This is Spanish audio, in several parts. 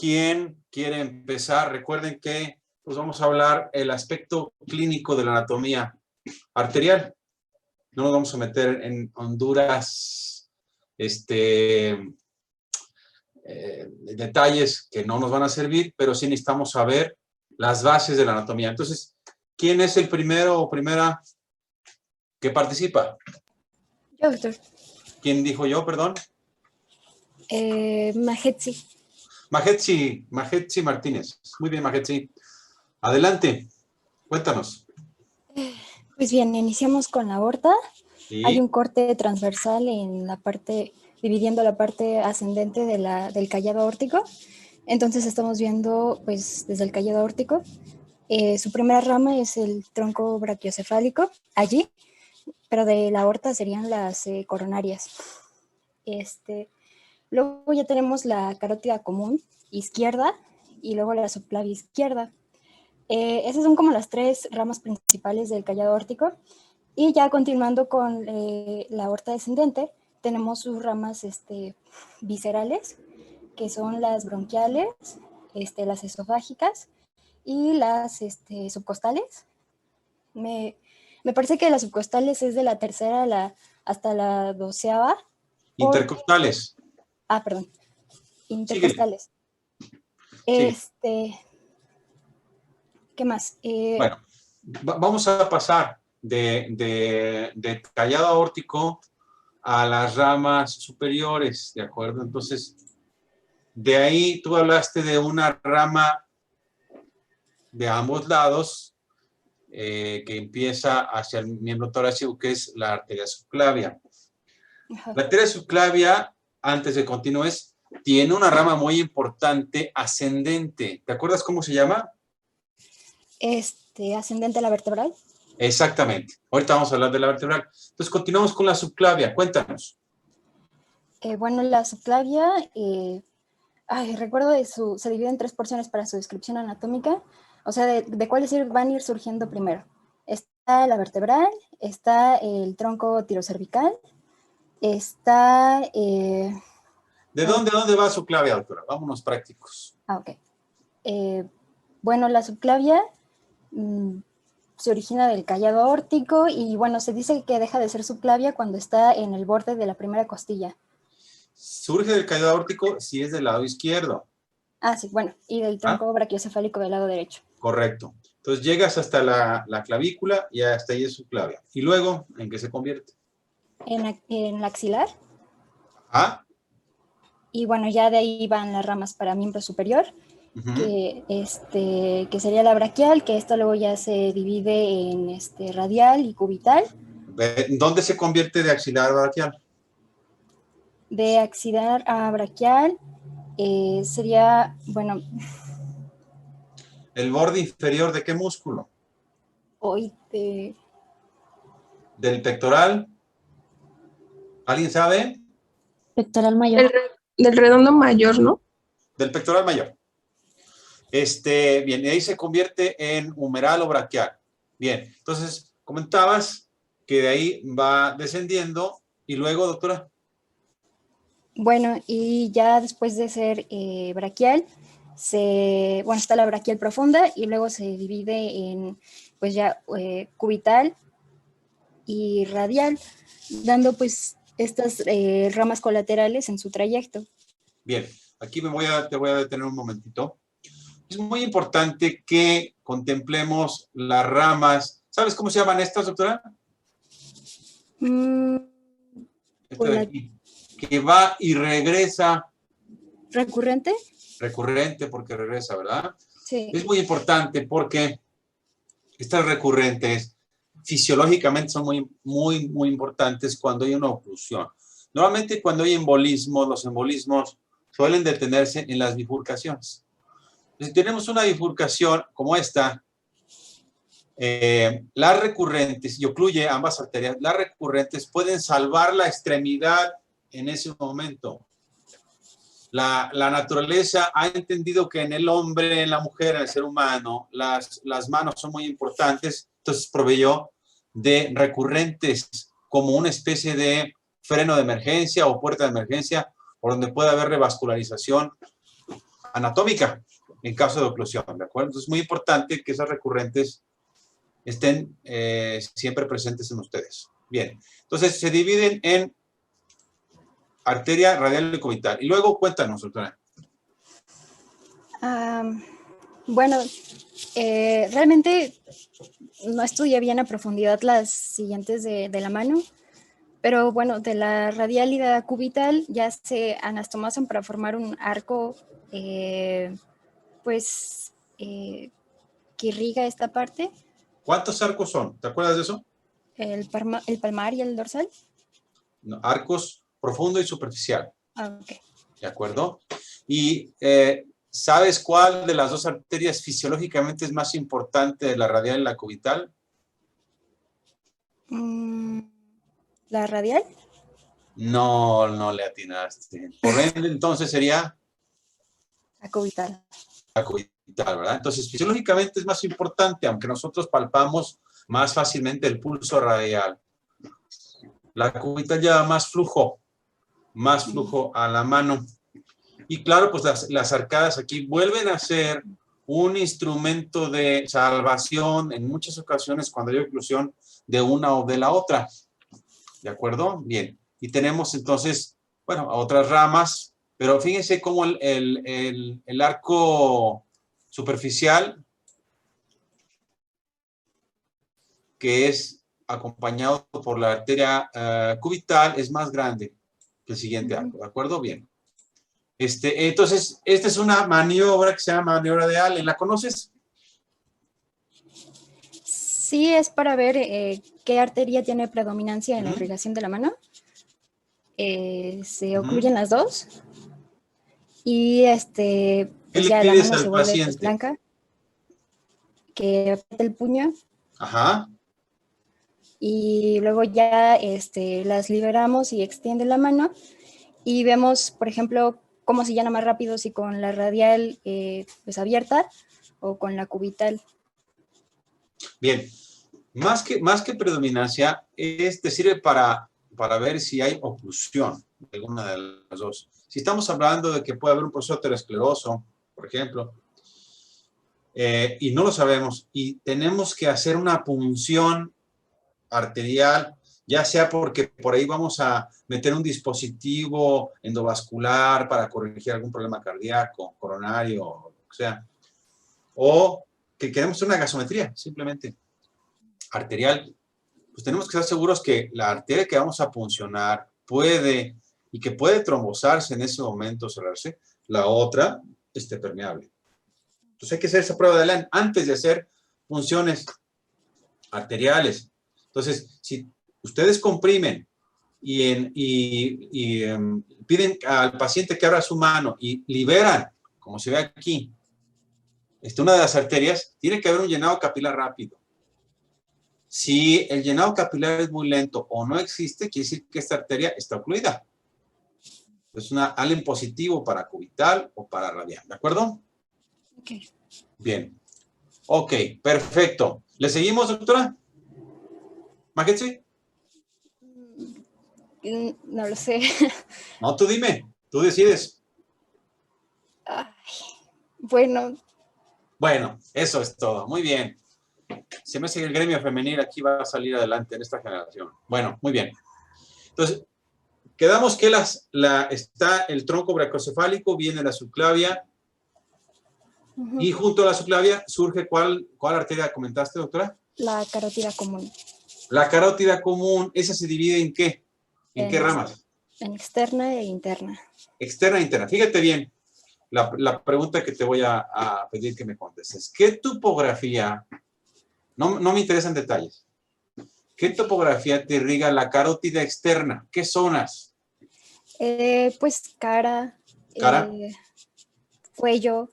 ¿Quién quiere empezar? Recuerden que pues vamos a hablar el aspecto clínico de la anatomía arterial. No nos vamos a meter en honduras, detalles que no nos van a servir, pero sí necesitamos saber las bases de la anatomía. Entonces, ¿quién es el primero o primera que participa? Yo, doctor. ¿Quién dijo yo, perdón? Majetsi. Majetsi Martínez. Muy bien, Majetsi. Adelante, cuéntanos. Pues bien, iniciamos con la aorta. Sí. Hay un corte transversal en la parte, dividiendo la parte ascendente del callado aórtico. Entonces estamos viendo, pues, desde el callado aórtico. Su primera rama es el tronco brachiocefálico, allí, pero de la aorta serían las coronarias. Luego ya tenemos la carótida común izquierda y luego la subclavia izquierda. Esas son como las tres ramas principales del callado aórtico. Y ya continuando con la aorta descendente, tenemos sus ramas viscerales, que son las bronquiales, las esofágicas y las subcostales. Me parece que las subcostales es de la tercera hasta la 12ª. Intercostales. Perdón. Intercostales. Sigue. ¿Qué más? Bueno, vamos a pasar de callado aórtico a las ramas superiores, ¿de acuerdo? Entonces, de ahí tú hablaste de una rama de ambos lados que empieza hacia el miembro torácico, que es la arteria subclavia. Ajá. La arteria subclavia, antes de continuar, tiene una rama muy importante ascendente. ¿Te acuerdas cómo se llama? Ascendente a la vertebral. Exactamente. Ahorita vamos a hablar de la vertebral. Entonces, continuamos con la subclavia. Cuéntanos. Bueno, la subclavia, recuerdo se divide en 3 porciones para su descripción anatómica. O sea, de cuáles van a ir surgiendo primero. Está la vertebral, está el tronco tirocervical, está... ¿De dónde va subclavia, doctora? Vámonos prácticos. Ok. Bueno, la subclavia se origina del callado aórtico y, bueno, se dice que deja de ser subclavia cuando está en el borde de la primera costilla. Surge del callado aórtico si es del lado izquierdo. Sí, bueno, y del tronco brachiocefálico del lado derecho. Correcto. Entonces llegas hasta la clavícula y hasta ahí es subclavia. ¿Y luego en qué se convierte? En la axilar. Y bueno, ya de ahí van las ramas para miembro superior, que sería la braquial, que esto luego ya se divide en radial y cubital. ¿Dónde se convierte de axilar a braquial? De axilar a braquial sería, bueno... ¿El borde inferior de qué músculo? ¿Del pectoral? ¿Alguien sabe? Pectoral mayor. Del redondo mayor, ¿no? Del pectoral mayor. Bien, y ahí se convierte en humeral o braquial. Bien, entonces comentabas que de ahí va descendiendo y luego, doctora. Bueno, y ya después de ser braquial, está la braquial profunda y luego se divide en, pues ya, cubital y radial, dando pues estas ramas colaterales en su trayecto. Bien, aquí te voy a detener un momentito. Es muy importante que contemplemos las ramas. ¿Sabes cómo se llaman estas, doctora? Esta de aquí, que va y regresa. ¿Recurrente? Recurrente porque regresa, ¿verdad? Sí. Es muy importante porque estas recurrentes fisiológicamente son muy importantes cuando hay una oclusión. Normalmente cuando hay embolismos, los embolismos suelen detenerse en las bifurcaciones. Si tenemos una bifurcación como esta, las recurrentes, y ocluye ambas arterias, las recurrentes pueden salvar la extremidad en ese momento. La naturaleza ha entendido que en el hombre, en la mujer, en el ser humano, las manos son muy importantes, entonces proveyó de recurrentes como una especie de freno de emergencia o puerta de emergencia por donde puede haber revascularización anatómica en caso de oclusión, ¿de acuerdo? Entonces es muy importante que esas recurrentes estén siempre presentes en ustedes. Bien, entonces se dividen en arteria radial y cubital. Y luego cuéntanos, doctora. Bueno, realmente no estudié bien a profundidad las siguientes de la mano, pero bueno, de la radial y de la cubital ya se anastomosan para formar un arco, pues, que irriga esta parte. ¿Cuántos arcos son? ¿Te acuerdas de eso? El palmar y el dorsal. No, arcos profundo y superficial. Ok. ¿De acuerdo? Y ¿sabes cuál de las dos arterias fisiológicamente es más importante de la radial y la cubital? ¿La radial? No, no le atinaste. Por ende, entonces sería La cubital. la cubital, ¿verdad? Entonces, fisiológicamente es más importante, aunque nosotros palpamos más fácilmente el pulso radial. La cubital lleva más flujo a la mano. Y claro, pues las arcadas aquí vuelven a ser un instrumento de salvación en muchas ocasiones cuando hay oclusión de una o de la otra. ¿De acuerdo? Bien. Y tenemos entonces, bueno, otras ramas, pero fíjense cómo el arco superficial, que es acompañado por la arteria cubital, es más grande que el siguiente arco. ¿De acuerdo? Bien. Entonces, esta es una maniobra que se llama maniobra de Allen. ¿La conoces? Sí, es para ver qué arteria tiene predominancia en la irrigación de la mano. Se ocluyen las dos y pues ya la mano se vuelve pues, blanca, que aprieta el puño. Ajá. Y luego ya las liberamos y extiende la mano y vemos, por ejemplo, cómo se llena más rápido, si con la radial pues abierta o con la cubital. Bien, más que predominancia, te sirve para ver si hay oclusión de alguna de las dos. Si estamos hablando de que puede haber un proceso ateroscleroso, por ejemplo, y no lo sabemos, y tenemos que hacer una punción arterial, ya sea porque por ahí vamos a meter un dispositivo endovascular para corregir algún problema cardíaco, coronario, o sea, o que queremos una gasometría, simplemente arterial, pues tenemos que estar seguros que la arteria que vamos a puncionar puede, y que puede trombosarse en ese momento, cerrarse, la otra esté permeable. Entonces hay que hacer esa prueba de Allen antes de hacer punciones arteriales. Entonces, si ustedes comprimen y piden al paciente que abra su mano y liberan, como se ve aquí, una de las arterias, tiene que haber un llenado capilar rápido. Si el llenado capilar es muy lento o no existe, quiere decir que esta arteria está ocluida. Es una Allen positivo para cubital o para radial, ¿de acuerdo? Ok. Bien. Ok, perfecto. ¿Le seguimos, doctora? ¿Mackenzie? No lo sé. No, tú dime, tú decides. Ay, bueno. Bueno, eso es todo. Muy bien. Se me hace que el gremio femenil aquí va a salir adelante en esta generación. Bueno, muy bien. Entonces, quedamos que está el tronco brachocefálico, viene la subclavia, y junto a la subclavia surge ¿cuál arteria comentaste, doctora? La carótida común. La carótida común, ¿esa se divide en qué? ¿En qué ramas? En externa e interna. Externa e interna. Fíjate bien la pregunta que te voy a pedir que me contestes. ¿Qué topografía, no me interesan detalles, qué topografía te irriga la carótida externa? ¿Qué zonas? Pues cara. ¿Cara? Cuello.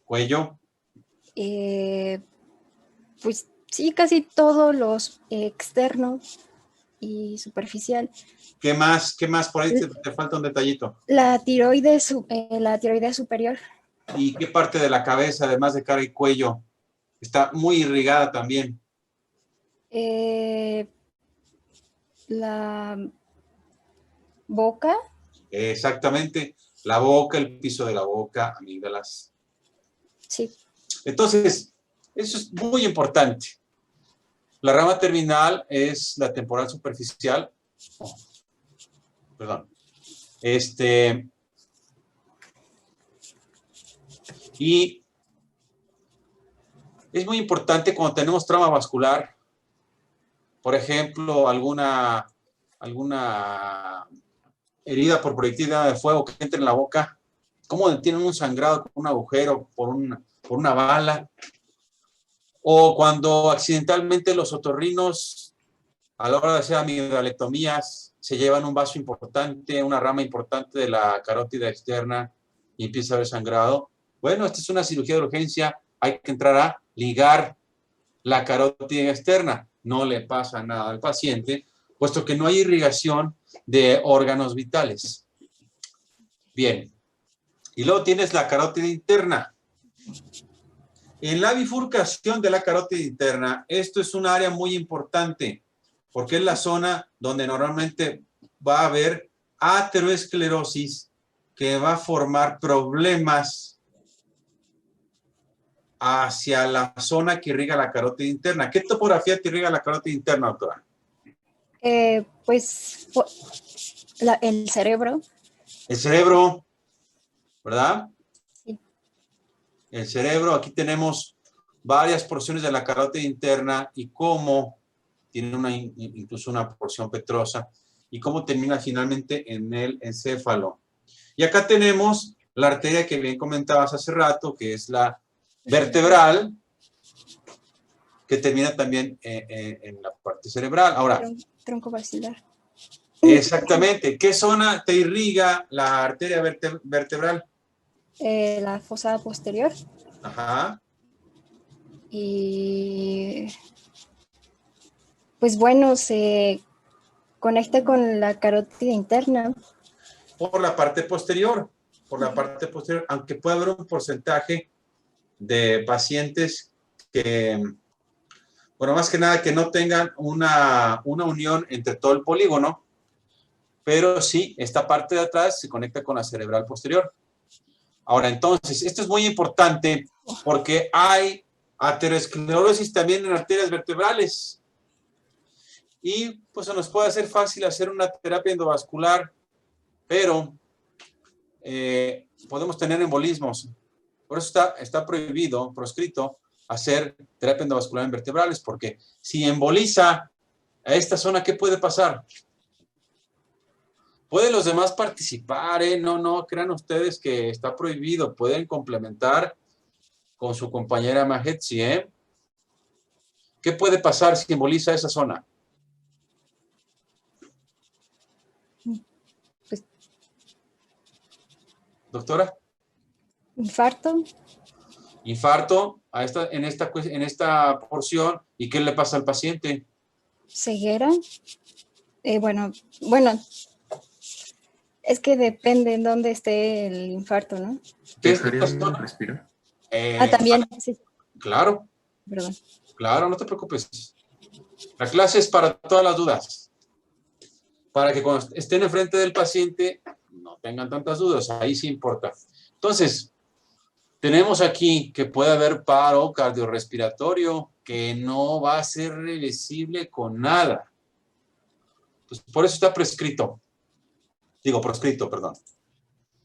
¿Cuello? Pues sí, casi todos los externos y superficial. ¿Qué más? Por ahí te falta un detallito. La tiroides superior. ¿Y qué parte de la cabeza, además de cara y cuello, está muy irrigada también? La boca. Exactamente. La boca, el piso de la boca, amígdalas. Sí. Entonces, eso es muy importante. La rama terminal es la temporal superficial. Oh, perdón. Y es muy importante cuando tenemos trauma vascular, por ejemplo, alguna herida por proyectil de fuego que entra en la boca, cómo tienen un sangrado con un agujero por una bala, o cuando accidentalmente los otorrinos a la hora de hacer amigdalectomías se llevan un vaso importante, una rama importante de la carótida externa y empieza a haber sangrado. Bueno, esta es una cirugía de urgencia, hay que entrar a ligar la carótida externa. No le pasa nada al paciente, puesto que no hay irrigación de órganos vitales. Bien. Y luego tienes la carótida interna. En la bifurcación de la carótida interna, esto es un área muy importante, porque es la zona donde normalmente va a haber ateroesclerosis que va a formar problemas hacia la zona que irriga la carótida interna. ¿Qué topografía te irriga la carótida interna, doctora? Pues el cerebro. El cerebro, ¿verdad? Sí. El cerebro, aquí tenemos varias porciones de la carótida interna y cómo tiene incluso una porción petrosa y cómo termina finalmente en el encéfalo. Y acá tenemos la arteria que bien comentabas hace rato, que es la vertebral, que termina también en la parte cerebral. Ahora, tronco basilar. Exactamente. ¿Qué zona te irriga la arteria vertebral? La fosa posterior. Ajá. Y pues bueno, se conecta con la carótida interna. Por la parte posterior. Por la parte posterior, aunque puede haber un porcentaje de pacientes que, bueno, más que nada que no tengan una unión entre todo el polígono, pero sí, esta parte de atrás se conecta con la cerebral posterior. Ahora, entonces, esto es muy importante porque hay aterosclerosis también en arterias vertebrales. Y pues se nos puede hacer fácil hacer una terapia endovascular, pero podemos tener embolismos. Por eso está prohibido, proscrito, hacer terapia endovascular en vertebrales, porque si emboliza a esta zona, ¿qué puede pasar? Pueden los demás participar, ¿eh? No crean ustedes que está prohibido. Pueden complementar con su compañera Mahetsi, ¿eh? ¿Qué puede pasar si emboliza esa zona? Pues, Doctora. Infarto. Infarto en esta porción. ¿Y qué le pasa al paciente? Ceguera. Bueno, es que depende en dónde esté el infarto, ¿no? ¿Qué es ¿Dejaría de respirar? También, sí. Claro. Perdón. Claro, no te preocupes. La clase es para todas las dudas. Para que cuando estén enfrente del paciente no tengan tantas dudas. Ahí sí importa. Entonces, tenemos aquí que puede haber paro cardiorrespiratorio que no va a ser reversible con nada. Pues por eso está proscrito. Proscrito, perdón.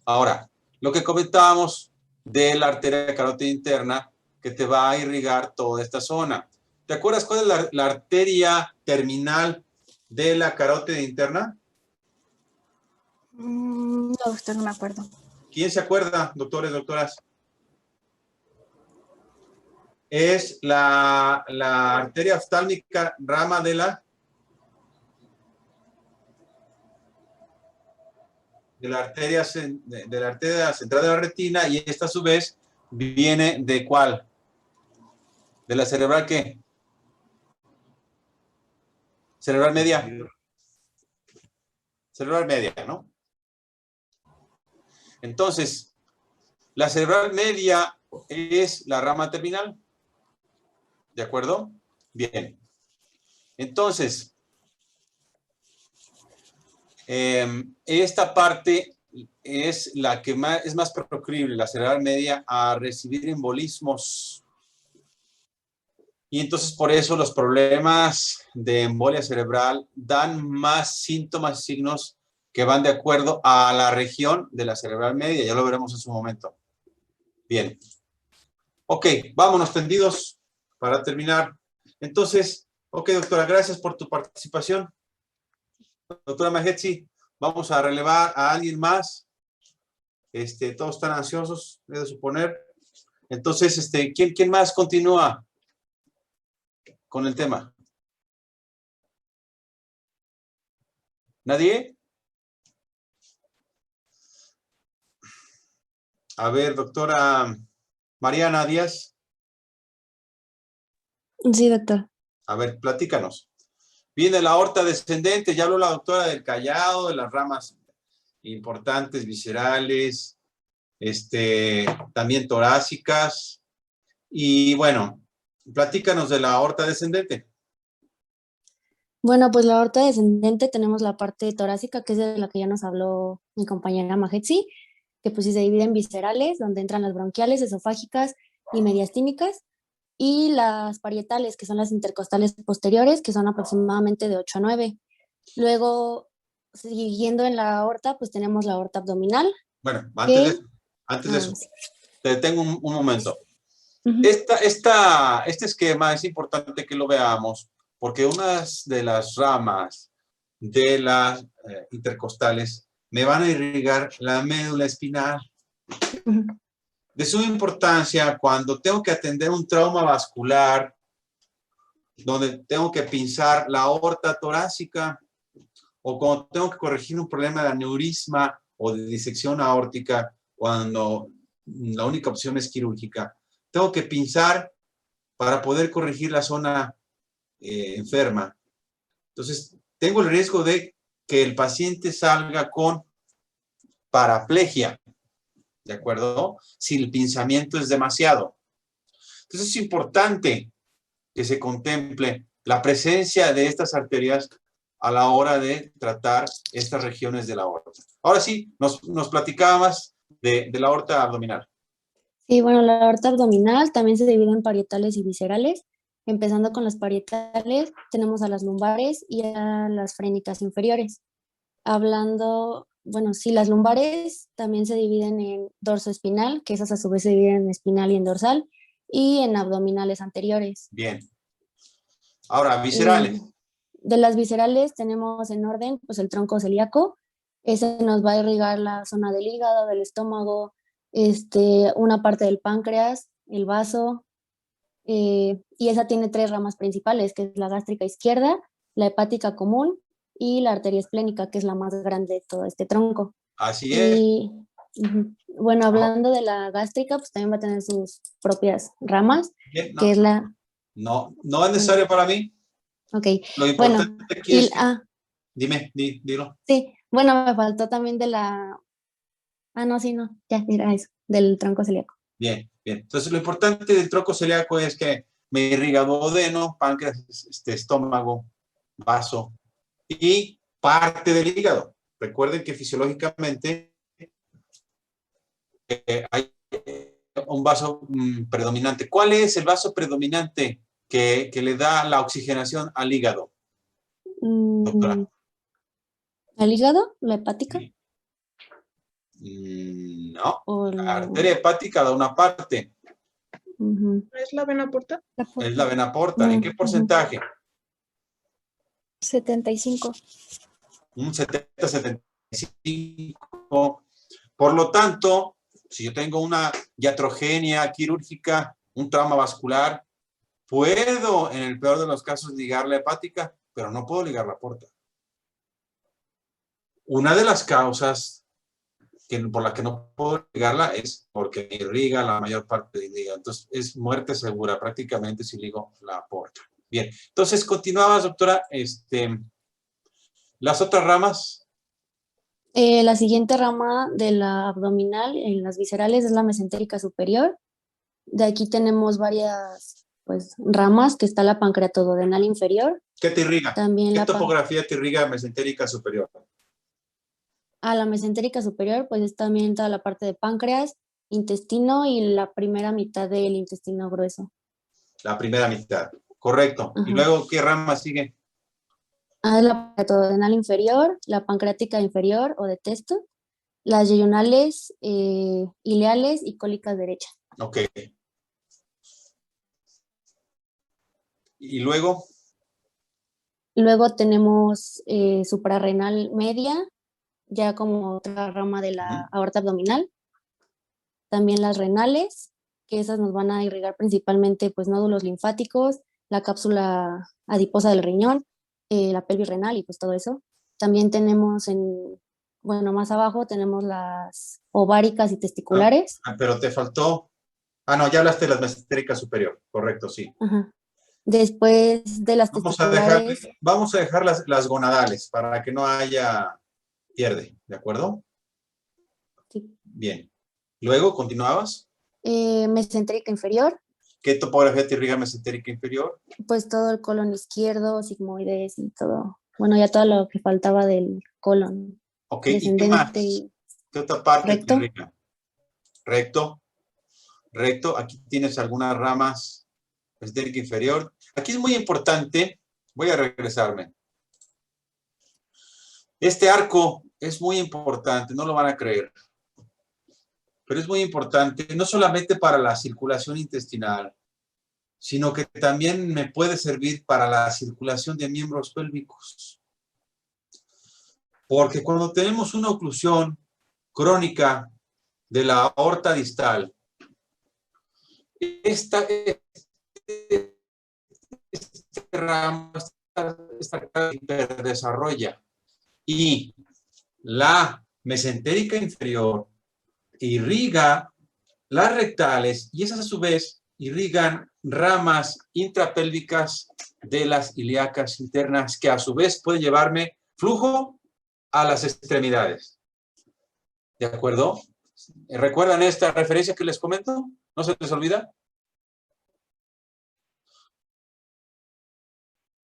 Ahora, lo que comentábamos de la arteria carótida interna que te va a irrigar toda esta zona. ¿Te acuerdas cuál es la arteria terminal de la carótida interna? No, doctor, no me acuerdo. ¿Quién se acuerda, doctores, doctoras? Es la arteria oftálmica rama de la arteria central de la retina, y esta a su vez viene ¿de cuál? ¿De la cerebral qué? Cerebral media. Cerebral media, ¿no? Entonces, la cerebral media es la rama terminal. ¿De acuerdo? Bien. Entonces, esta parte es la que es más proclive, la cerebral media, a recibir embolismos. Y entonces por eso los problemas de embolia cerebral dan más síntomas y signos que van de acuerdo a la región de la cerebral media. Ya lo veremos en su momento. Bien. Ok, vámonos tendidos para terminar. Entonces, ok, doctora, gracias por tu participación. Doctora Magetsi, vamos a relevar a alguien más. Todos están ansiosos, he de suponer. Entonces, ¿quién más continúa con el tema? ¿Nadie? A ver, doctora Mariana Díaz. Sí, doctor. A ver, platícanos. Viene la aorta descendente, ya habló la doctora del callado, de las ramas importantes, viscerales, también torácicas. Y bueno, platícanos de la aorta descendente. Bueno, pues la aorta descendente tenemos la parte torácica, que es de la que ya nos habló mi compañera Magetsi, que pues sí se divide en viscerales, donde entran las bronquiales, esofágicas y mediastínicas, y las parietales, que son las intercostales posteriores, que son aproximadamente de 8 a 9. Luego, siguiendo en la aorta, pues tenemos la aorta abdominal. Bueno, antes de eso, Sí. te detengo un momento. Uh-huh. Este esquema es importante que lo veamos porque unas de las ramas de las intercostales me van a irrigar la médula espinal. Uh-huh. De suma importancia cuando tengo que atender un trauma vascular, donde tengo que pinzar la aorta torácica, o cuando tengo que corregir un problema de aneurisma o de disección aórtica, cuando la única opción es quirúrgica. Tengo que pinzar para poder corregir la zona enferma. Entonces, tengo el riesgo de que el paciente salga con paraplegia, ¿de acuerdo? Si el pinzamiento es demasiado. Entonces, es importante que se contemple la presencia de estas arterias a la hora de tratar estas regiones de la aorta. Ahora sí, nos platicabas de la aorta abdominal. Sí, bueno, la aorta abdominal también se divide en parietales y viscerales. Empezando con las parietales, tenemos a las lumbares y a las frénicas inferiores. Hablando, bueno, sí, las lumbares también se dividen en dorso espinal, que esas a su vez se dividen en espinal y en dorsal, y en abdominales anteriores. Bien. Ahora, viscerales. De las viscerales tenemos en orden, pues el tronco celíaco. Ese nos va a irrigar la zona del hígado, del estómago, una parte del páncreas, el vaso, y esa tiene 3 ramas principales, que es la gástrica izquierda, la hepática común y la arteria esplénica, que es la más grande de todo este tronco. Así es. Y, bueno, hablando de la gástrica, pues también va a tener sus propias ramas, Bien, no, que es la... No es necesario para mí. Ok, Lo importante bueno, aquí es que... Dime, dilo. sí, bueno, me faltó también de la... Ah, no, sí, no, ya, era eso, del tronco celíaco. Bien. Entonces, lo importante del tronco celíaco es que me irriga duodeno, páncreas, estómago, vaso y parte del hígado. Recuerden que fisiológicamente hay un vaso predominante. ¿Cuál es el vaso predominante que le da la oxigenación al hígado, doctora? ¿Al hígado? ¿La hepática? Sí. No, la arteria hepática da una parte. ¿Es la vena porta? Es la vena porta. ¿En qué porcentaje? 75. Un 70-75. Por lo tanto, si yo tengo una iatrogenia quirúrgica, un trauma vascular, puedo, en el peor de los casos, ligar la hepática, pero no puedo ligar la porta. Una de las causas por la que no puedo ligarla es porque me irriga la mayor parte del hígado. Entonces, es muerte segura prácticamente si ligo la porta. Bien, entonces, continuabas, doctora. Las otras ramas. La siguiente rama de la abdominal, en las viscerales, es la mesentérica superior. De aquí tenemos varias ramas, que está la pancreatoduodenal inferior. ¿Qué te irriga? También ¿Qué topografía te irriga mesentérica superior? A la mesentérica superior, pues es también toda la parte de páncreas, intestino y la primera mitad del intestino grueso. La primera mitad, correcto. Ajá. ¿Y luego qué rama sigue? La pancreatodenal inferior, la pancreática inferior o de testo, las yeyunales, ileales y cólicas derecha. Ok. ¿Y luego? Luego tenemos suprarrenal media, ya como otra rama de la aorta abdominal. También las renales, que esas nos van a irrigar principalmente pues nódulos linfáticos, la cápsula adiposa del riñón, la pelvis renal y pues todo eso. También tenemos más abajo tenemos las ováricas y testiculares. Pero te faltó. No, ya hablaste de la mesentérica superior, correcto, sí. Ajá. Después de las testiculares. Vamos a dejar las gonadales para que no haya pierde, ¿de acuerdo? Sí. Bien. Luego, ¿continuabas? Mesentérica inferior. ¿Qué topografía te irriga mesentérica inferior? Pues todo el colon izquierdo, sigmoides y todo. Bueno, ya todo lo que faltaba del colon. Ok, ¿y qué más? ¿Qué otra parte recto. te irriga? Recto. Recto. Aquí tienes algunas ramas mesentérica inferior. Aquí es muy importante. Voy a regresarme. Este arco es muy importante, no lo van a creer. Pero es muy importante, no solamente para la circulación intestinal, sino que también me puede servir para la circulación de miembros pélvicos. Porque cuando tenemos una oclusión crónica de la aorta distal, esta rama hiperdesarrolla y la mesentérica inferior irriga las rectales y esas a su vez irrigan ramas intrapélvicas de las ilíacas internas que a su vez pueden llevarme flujo a las extremidades. ¿De acuerdo? ¿Recuerdan esta referencia que les comento? ¿No se les olvida?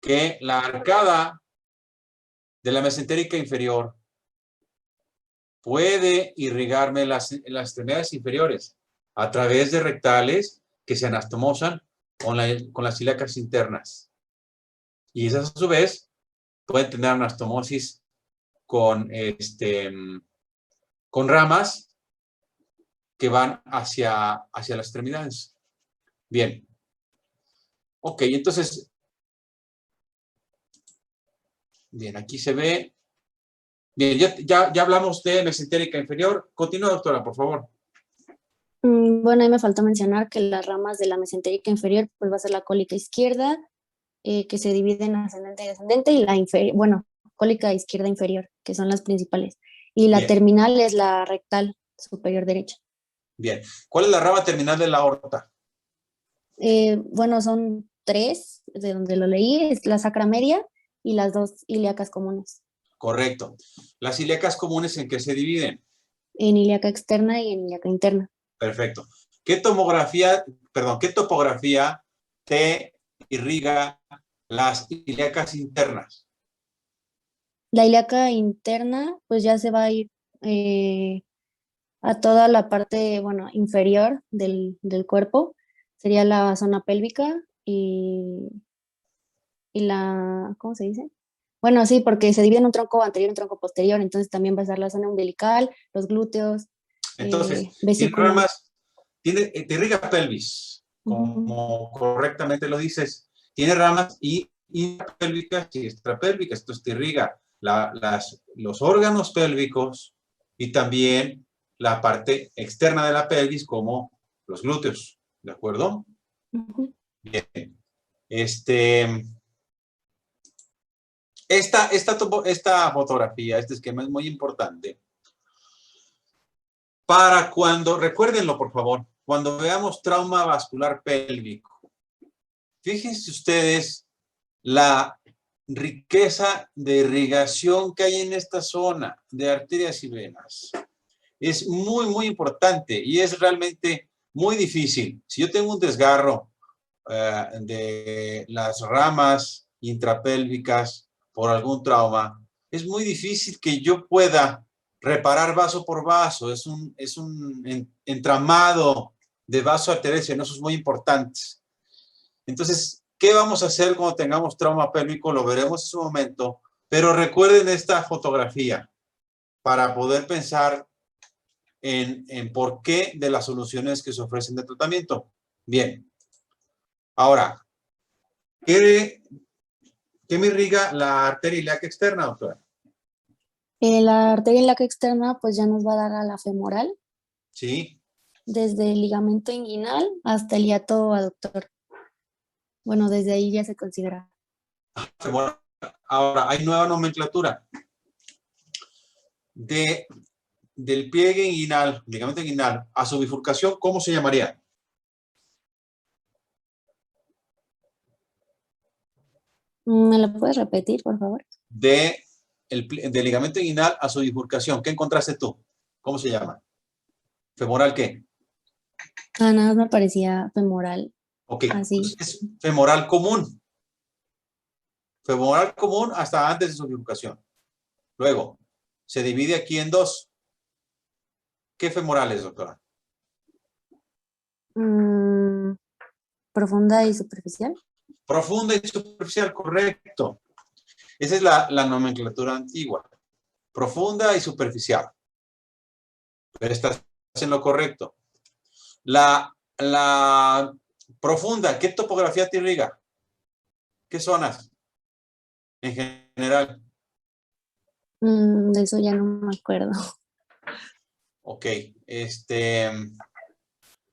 Que la arcada de la mesentérica inferior puede irrigarme las extremidades inferiores a través de rectales que se anastomosan con las ilíacas internas. Y esas a su vez pueden tener anastomosis con ramas que van hacia las extremidades. Bien. Ok, entonces, bien, aquí se ve. Bien, ya hablamos de mesentérica inferior. Continúa, doctora, por favor. Bueno, ahí me faltó mencionar que las ramas de la mesentérica inferior pues va a ser la cólica izquierda, que se divide en ascendente y descendente, y la cólica izquierda inferior, que son las principales. Y la terminal es la rectal superior derecha. Bien. ¿Cuál es la rama terminal de la aorta? Son 3, de donde lo leí, es la sacra media y las 2 ilíacas comunes. Correcto. ¿Las ilíacas comunes en qué se dividen? En ilíaca externa y en ilíaca interna. Perfecto. ¿Qué topografía te irriga las ilíacas internas? La ilíaca interna, pues ya se va a ir a toda la parte, inferior del cuerpo. Sería la zona pélvica y la, ¿cómo se dice? Bueno, sí, porque se divide en un tronco anterior y un tronco posterior, entonces también va a ser la zona umbilical, los glúteos. Entonces, tiene ramas, te irriga pelvis, como correctamente lo dices. Tiene ramas intrapélvicas y extrapélvicas, entonces te irriga los órganos pélvicos y también la parte externa de la pelvis, como los glúteos, ¿de acuerdo? Bien. Esta fotografía, este esquema es muy importante para recuérdenlo por favor, cuando veamos trauma vascular pélvico. Fíjense ustedes la riqueza de irrigación que hay en esta zona de arterias y venas. Es muy, muy importante y es realmente muy difícil. Si yo tengo un desgarro de las ramas intrapélvicas por algún trauma, es muy difícil que yo pueda reparar vaso por vaso, es un entramado de vaso arterial venosos muy importantes. Entonces, ¿qué vamos a hacer cuando tengamos trauma pélvico? Lo veremos en su momento, pero recuerden esta fotografía para poder pensar en por qué de las soluciones que se ofrecen de tratamiento. Bien, ahora, ¿qué me irriga la arteria ilíaca externa, doctora? La arteria ilíaca externa pues ya nos va a dar a la femoral, Sí. desde el ligamento inguinal hasta el hiato aductor. Bueno, desde ahí ya se considera. Femoral. Ahora, hay nueva nomenclatura. Del pliegue inguinal, ligamento inguinal, a su bifurcación, ¿cómo se llamaría? ¿Me lo puedes repetir, por favor? Del ligamento inguinal a su bifurcación, ¿qué encontraste tú? ¿Cómo se llama? ¿Femoral qué? Ah, nada más me parecía femoral. Ok, Así. entonces es femoral común. Femoral común hasta antes de su bifurcación. Luego, se divide aquí en dos. ¿Qué femorales, doctora? Profunda y superficial. Profunda y superficial, correcto. Esa es la nomenclatura antigua. Profunda y superficial. Pero estás en lo correcto. La profunda, ¿qué topografía te irriga? ¿Qué zonas? En general. De eso ya no me acuerdo. Ok.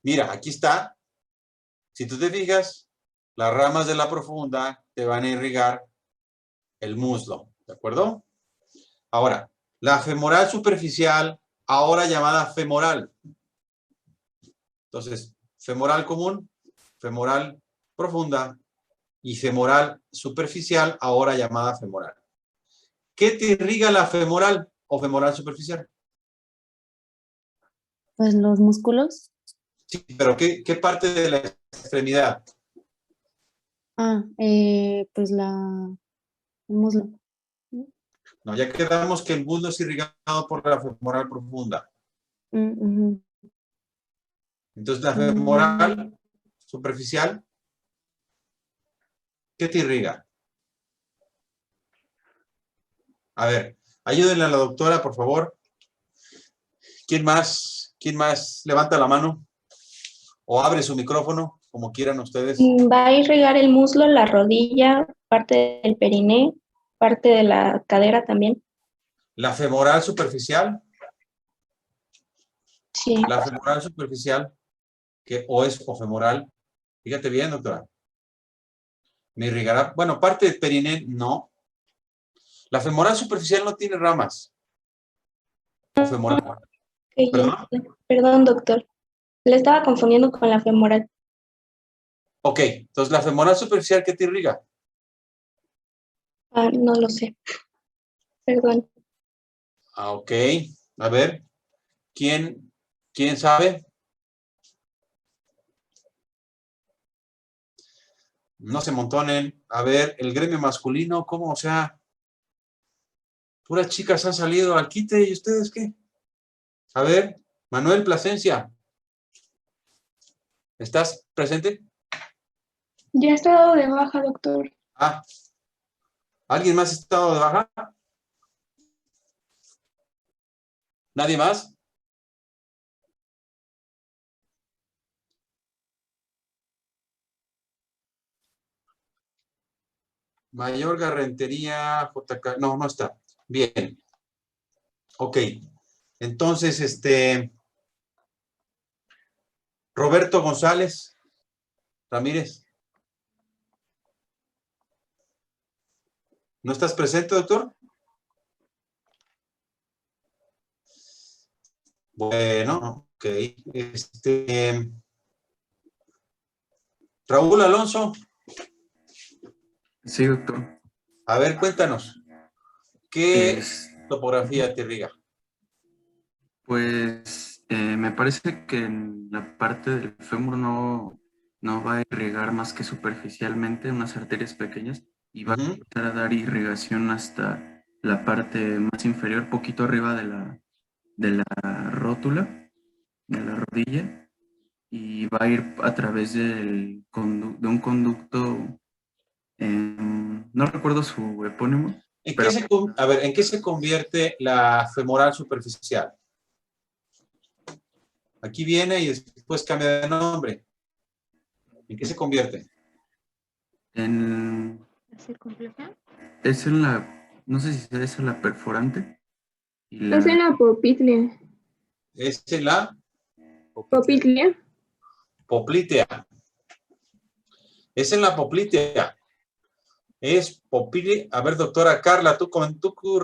Mira, aquí está. Si tú te fijas, las ramas de la profunda te van a irrigar el muslo. ¿De acuerdo? Ahora, la femoral superficial, ahora llamada femoral. Entonces, femoral común, femoral profunda y femoral superficial, ahora llamada femoral. ¿Qué te irriga la femoral o femoral superficial? Pues los músculos. Sí, pero ¿qué parte de la extremidad? Pues el muslo. No, ya quedamos que el muslo es irrigado por la femoral profunda. Ujú. Entonces, la femoral superficial, ¿qué te irriga? A ver, ayúdenle a la doctora, por favor. ¿Quién más? ¿Quién más levanta la mano? O abre su micrófono, como quieran ustedes. Va a irrigar el muslo, la rodilla, parte del periné, parte de la cadera también. La femoral superficial. Sí. La femoral superficial, que o es o femoral. Fíjate bien, doctora. Me irrigará. Bueno, parte del periné, no. La femoral superficial no tiene ramas. O femoral. ¿Perdón? Perdón, doctor. Le estaba confundiendo con la femoral. Ok, entonces la femoral superficial, ¿qué te irriga? No lo sé. Perdón. Ok. A ver, ¿quién sabe? No se montonen. A ver, el gremio masculino, ¿cómo? O sea, puras chicas han salido al quite, ¿y ustedes qué? A ver, Manuel Plasencia, ¿estás presente? Ya he estado de baja, doctor. Ah, ¿alguien más ha estado de baja? ¿Nadie más? Mayor Garrentería, JK, no, no está. Bien. Ok. Entonces, Roberto González Ramírez. ¿No estás presente, doctor? Bueno, ok. Raúl Alonso. Sí, doctor. A ver, cuéntanos. ¿Qué Es- topografía te irriga? Pues me parece que en la parte del fémur no va a irrigar más que superficialmente unas arterias pequeñas y va a empezar a dar irrigación hasta la parte más inferior, poquito arriba de la rótula, de la rodilla, y va a ir a través de un conducto, no recuerdo su epónimo. ¿En qué se convierte la femoral superficial? Aquí viene y después cambia de nombre. ¿En qué se convierte? Es en la, no sé si es en la perforante. Es en la poplitea. Es en la Poplitea. poplitea. Es en la poplitea. Es poplitea. A ver, doctora Carla, tú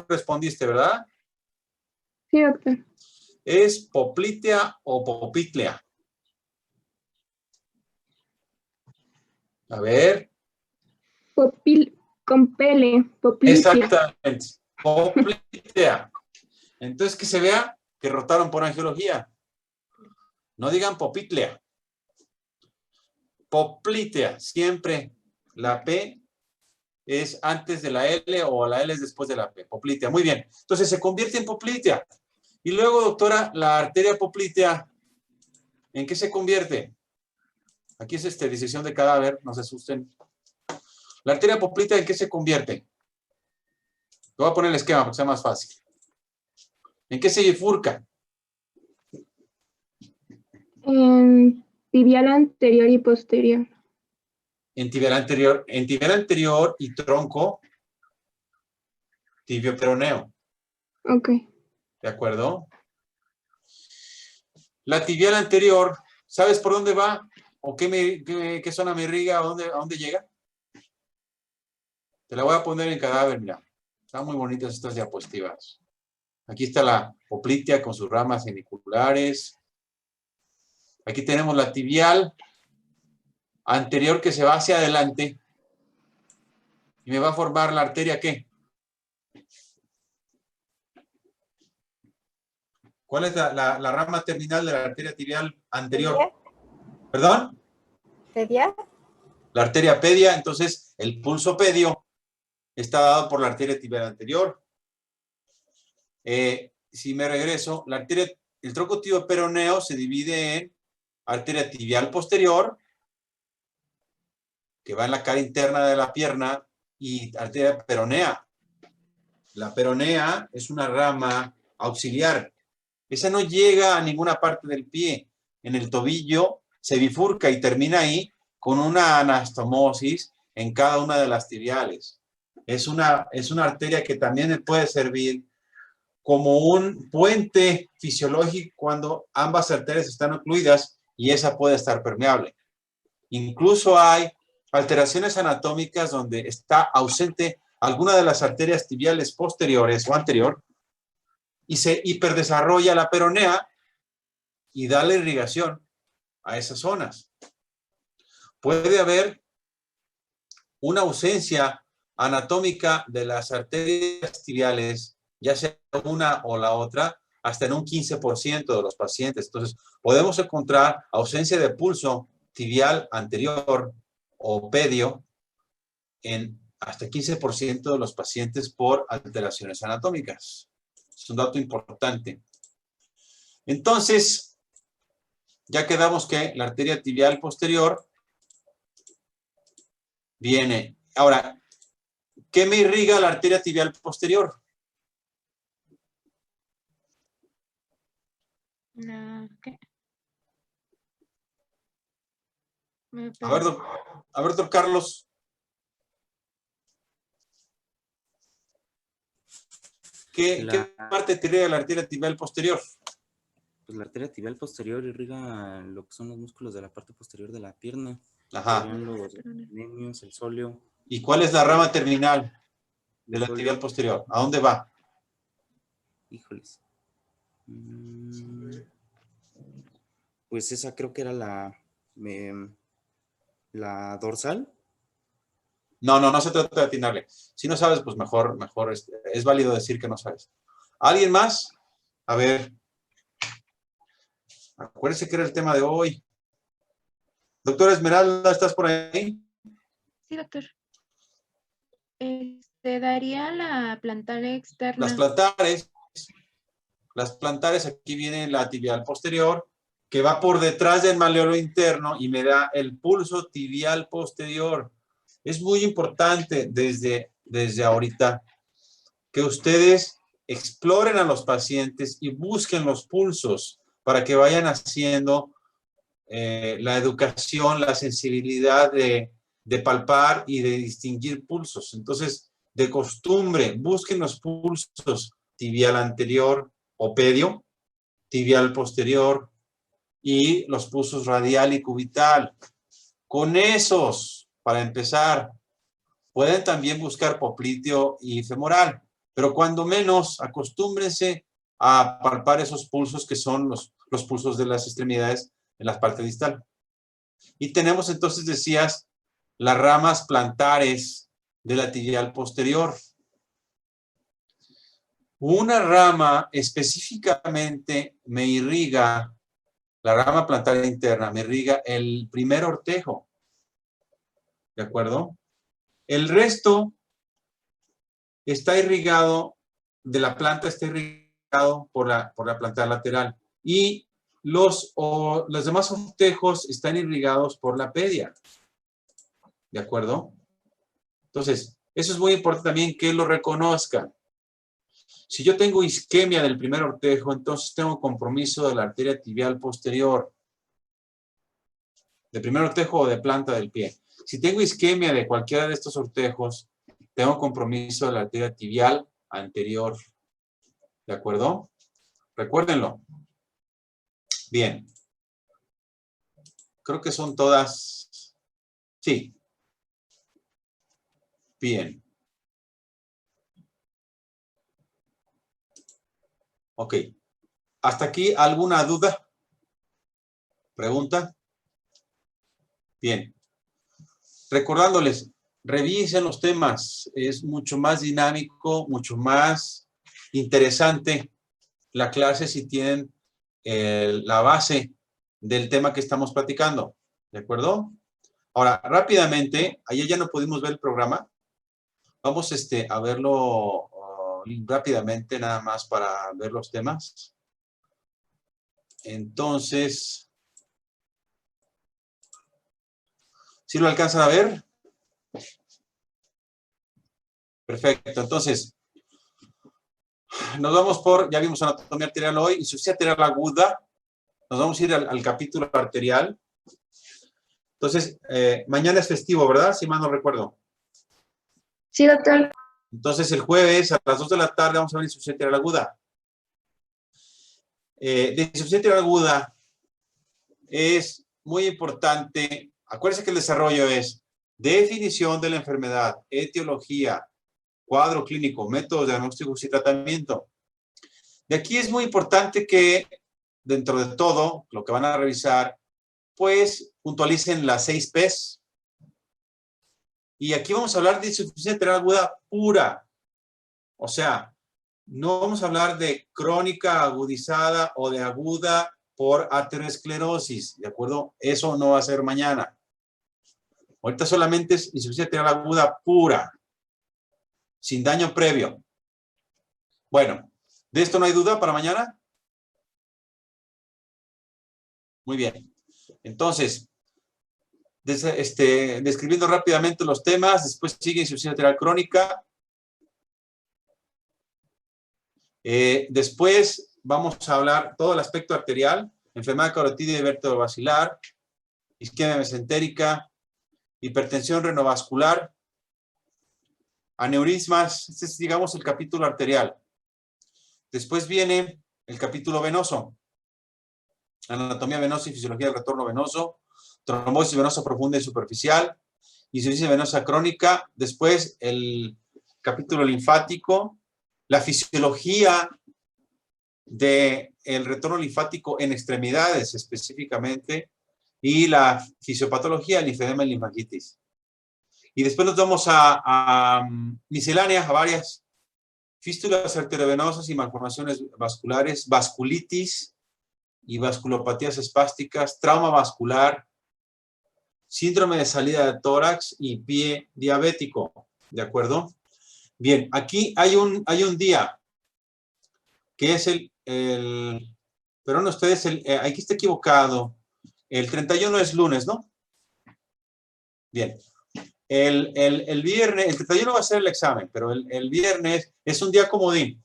respondiste, ¿verdad? Sí, doctor. ¿Es poplitea o popitlea? A ver. Con pele. Poplitea. Exactamente. Poplitea. Entonces, que se vea que rotaron por angiología. No digan popitlea. Poplitea. Siempre la P es antes de la L o la L es después de la P. Poplitea. Muy bien. Entonces, se convierte en poplitea. Y luego, doctora, la arteria poplitea, ¿en qué se convierte? Aquí es disección de cadáver, no se asusten. La arteria poplitea, ¿en qué se convierte? Le voy a poner el esquema para que sea más fácil. ¿En qué se bifurca? En tibial anterior y posterior. En tibial anterior y tronco tibio peroneo. Ok. ¿De acuerdo? La tibial anterior, ¿sabes por dónde va? ¿O qué zona me irriga? ¿A dónde llega? Te la voy a poner en cadáver, mira. Están muy bonitas estas diapositivas. Aquí está la poplitea con sus ramas geniculares. Aquí tenemos la tibial anterior que se va hacia adelante y me va a formar la arteria, ¿qué? ¿Cuál es la rama terminal de la arteria tibial anterior? ¿Pedia? ¿Perdón? ¿Pedia? La arteria pedia, entonces el pulso pedio está dado por la arteria tibial anterior. Si me regreso, el tronco tibio peroneo se divide en arteria tibial posterior, que va en la cara interna de la pierna, y arteria peronea. La peronea es una rama auxiliar. Esa no llega a ninguna parte del pie. En el tobillo se bifurca y termina ahí con una anastomosis en cada una de las tibiales. Es una arteria que también puede servir como un puente fisiológico cuando ambas arterias están ocluidas y esa puede estar permeable. Incluso hay alteraciones anatómicas donde está ausente alguna de las arterias tibiales posteriores o anterior y se hiperdesarrolla la peronea y da la irrigación a esas zonas. Puede haber una ausencia anatómica de las arterias tibiales, ya sea una o la otra, hasta en un 15% de los pacientes. Entonces, podemos encontrar ausencia de pulso tibial anterior o pedio en hasta 15% de los pacientes por alteraciones anatómicas. Es un dato importante. Entonces, ya quedamos que la arteria tibial posterior viene. Ahora, ¿qué me irriga la arteria tibial posterior? ¿Qué? A ver, doctor Carlos. ¿Qué parte te irriga la arteria tibial posterior? Pues la arteria tibial posterior irriga lo que son los músculos de la parte posterior de la pierna. Ajá. Los nemios, el sóleo. ¿Y cuál es la rama terminal de la tibial posterior? ¿A dónde va? Híjoles. Pues esa creo que era la dorsal. No se trata de atinarle. Si no sabes, pues mejor es válido decir que no sabes. ¿Alguien más? A ver. Acuérdense que era el tema de hoy. Doctora Esmeralda, ¿estás por ahí? Sí, doctor. Daría la plantar externa. Las plantares. las plantares, aquí viene la tibial posterior, que va por detrás del malleolo interno y me da el pulso tibial posterior. Es muy importante desde ahorita que ustedes exploren a los pacientes y busquen los pulsos para que vayan haciendo la educación, la sensibilidad de palpar y de distinguir pulsos. Entonces, de costumbre, busquen los pulsos tibial anterior o pedio, tibial posterior y los pulsos radial y cubital. Con esos, para empezar, pueden también buscar popliteo y femoral, pero cuando menos acostúmbrense a palpar esos pulsos que son los pulsos de las extremidades en la parte distal. Y tenemos entonces, decías, las ramas plantares de la tibial posterior. Una rama específicamente me irriga, la rama plantar interna, me irriga el primer ortejo. ¿De acuerdo? El resto está irrigado, de la planta está irrigado por la plantar lateral. Y los demás ortejos están irrigados por la pedia. ¿De acuerdo? Entonces, eso es muy importante también que lo reconozcan. Si yo tengo isquemia del primer ortejo, entonces tengo compromiso de la arteria tibial posterior. De primer ortejo o de planta del pie. Si tengo isquemia de cualquiera de estos ortejos, tengo compromiso de la arteria tibial anterior. ¿De acuerdo? Recuérdenlo. Bien. Creo que son todas. Sí. Bien. Ok. ¿Hasta aquí alguna duda? ¿Pregunta? Bien. Recordándoles, revisen los temas. Es mucho más dinámico, mucho más interesante la clase si tienen la base del tema que estamos platicando. ¿De acuerdo? Ahora, rápidamente, ayer ya no pudimos ver el programa. Vamos a verlo rápidamente, nada más para ver los temas. Entonces, ¿sí lo alcanzan a ver? Perfecto. Entonces, nos vamos ya vimos anatomía arterial hoy, insuficiencia arterial aguda. Nos vamos a ir al capítulo arterial. Entonces, mañana es festivo, ¿verdad? Si mal no recuerdo. Sí, doctor. Entonces, el jueves a las 2 de la tarde vamos a ver insuficiencia arterial aguda. De insuficiencia arterial aguda es muy importante. Acuérdense que el desarrollo es definición de la enfermedad, etiología, cuadro clínico, métodos diagnósticos y tratamiento. De aquí es muy importante que, dentro de todo, lo que van a revisar, pues puntualicen las 6 P's. Y aquí vamos a hablar de insuficiencia arterial aguda pura. O sea, no vamos a hablar de crónica agudizada o de aguda por aterosclerosis, ¿de acuerdo? Eso no va a ser mañana. Ahorita solamente es insuficiencia arterial aguda pura, sin daño previo. Bueno, ¿de esto no hay duda para mañana? Muy bien. Entonces, describiendo rápidamente los temas, después sigue insuficiencia arterial crónica. Después vamos a hablar todo el aspecto arterial, enfermedad carotídea y vértebro basilar, isquemia mesentérica, hipertensión renovascular, aneurismas. Este es, digamos, el capítulo arterial. Después viene el capítulo venoso, anatomía venosa y fisiología del retorno venoso, trombosis venosa profunda y superficial, insuficiencia venosa crónica. Después el capítulo linfático, la fisiología del retorno linfático en extremidades específicamente, y la fisiopatología, el linfedema y linfangitis. Y después nos vamos a misceláneas, a varias fístulas arteriovenosas y malformaciones vasculares, vasculitis y vasculopatías espásticas, trauma vascular, síndrome de salida de tórax y pie diabético. ¿De acuerdo? Bien, aquí hay un día que es perdón ustedes, aquí está equivocado. El 31 es lunes, ¿no? Bien. El viernes, el 31 va a ser el examen, pero el viernes es un día comodín,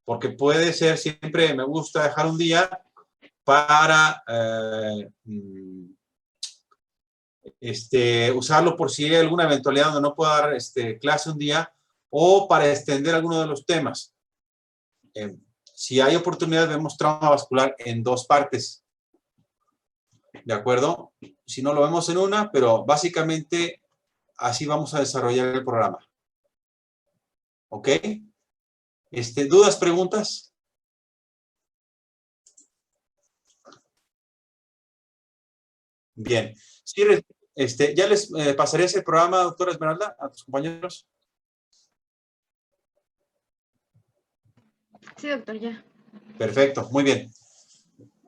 porque puede ser, siempre me gusta dejar un día para usarlo por si hay alguna eventualidad donde no pueda dar clase un día, o para extender alguno de los temas. Si hay oportunidad, vemos trauma vascular en 2 partes. ¿De acuerdo? Si no, lo vemos en una, pero básicamente así vamos a desarrollar el programa. ¿Ok? ¿Dudas, preguntas? Bien. Sí, ya les pasaré ese programa, doctora Esmeralda, a tus compañeros. Sí, doctor, ya. Perfecto, muy bien.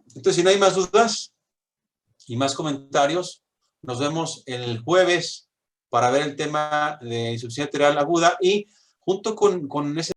Entonces, si no hay más dudas y más comentarios, nos vemos el jueves para ver el tema de insuficiencia arterial aguda y junto con ese